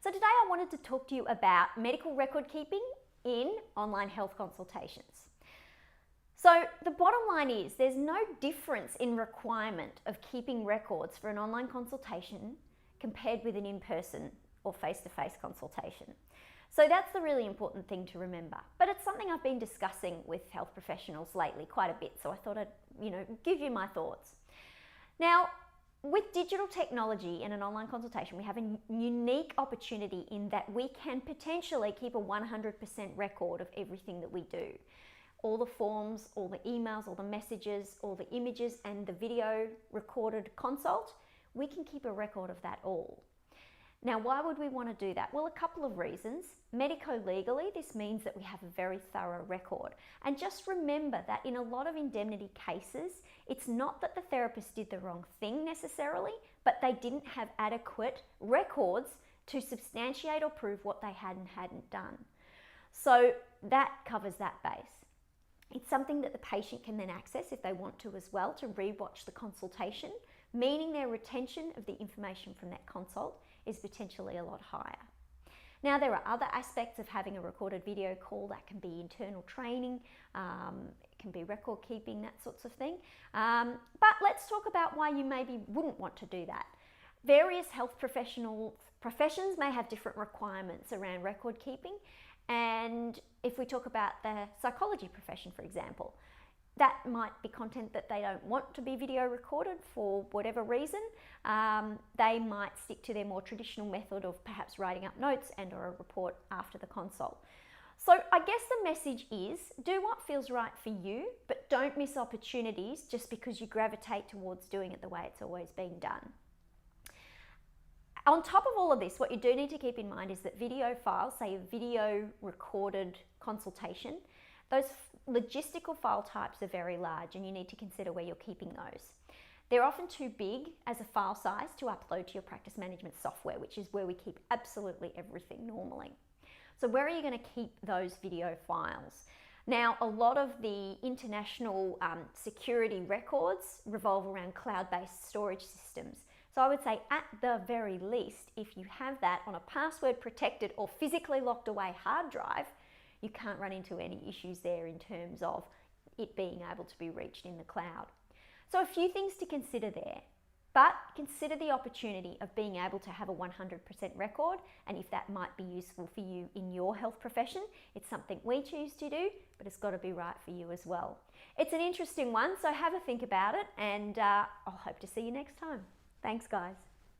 So today I wanted to talk to you about medical record keeping in online health consultations. So the bottom line is there's no difference in requirement of keeping records for an online consultation compared with an in-person or face-to-face consultation. So that's the really important thing to remember. But it's something I've been discussing with health professionals lately quite a bit, so I thought I'd give you my thoughts. Now, with digital technology in an online consultation, we have a unique opportunity in that we can potentially keep a 100% record of everything that we do. All the forms, all the emails, all the messages, all the images and the video recorded consult, we can keep a record of that all. Now, why would we want to do that? Well, a couple of reasons. Medico-legally, this means that we have a very thorough record. And just remember that in a lot of indemnity cases, it's not that the therapist did the wrong thing necessarily, but they didn't have adequate records to substantiate or prove what they had and hadn't done. So that covers that base. It's something that the patient can then access if they want to as well, to rewatch the consultation, meaning their retention of the information from that consult is potentially a lot higher. Now, there are other aspects of having a recorded video call. That can be internal training, it can be record keeping, that sorts of thing. But let's talk about why you maybe wouldn't want to do that. Various health professions may have different requirements around record keeping. And if we talk about the psychology profession, for example, that might be content that they don't want to be video recorded for whatever reason. They might stick to their more traditional method of perhaps writing up notes and or a report after the consult. So I guess the message is, do what feels right for you, but don't miss opportunities just because you gravitate towards doing it the way it's always been done. On top of all of this, what you do need to keep in mind is that video files, say a video recorded consultation, those logistical file types are very large and you need to consider where you're keeping those. They're often too big as a file size to upload to your practice management software, which is where we keep absolutely everything normally. So where are you going to keep those video files? Now, a lot of the international security records revolve around cloud-based storage systems. So I would say at the very least, if you have that on a password protected or physically locked away hard drive, you can't run into any issues there in terms of it being able to be reached in the cloud. So a few things to consider there, but consider the opportunity of being able to have a 100% record, and if that might be useful for you in your health profession, it's something we choose to do, but it's got to be right for you as well. It's an interesting one, so have a think about it, and I'll hope to see you next time. Thanks, guys.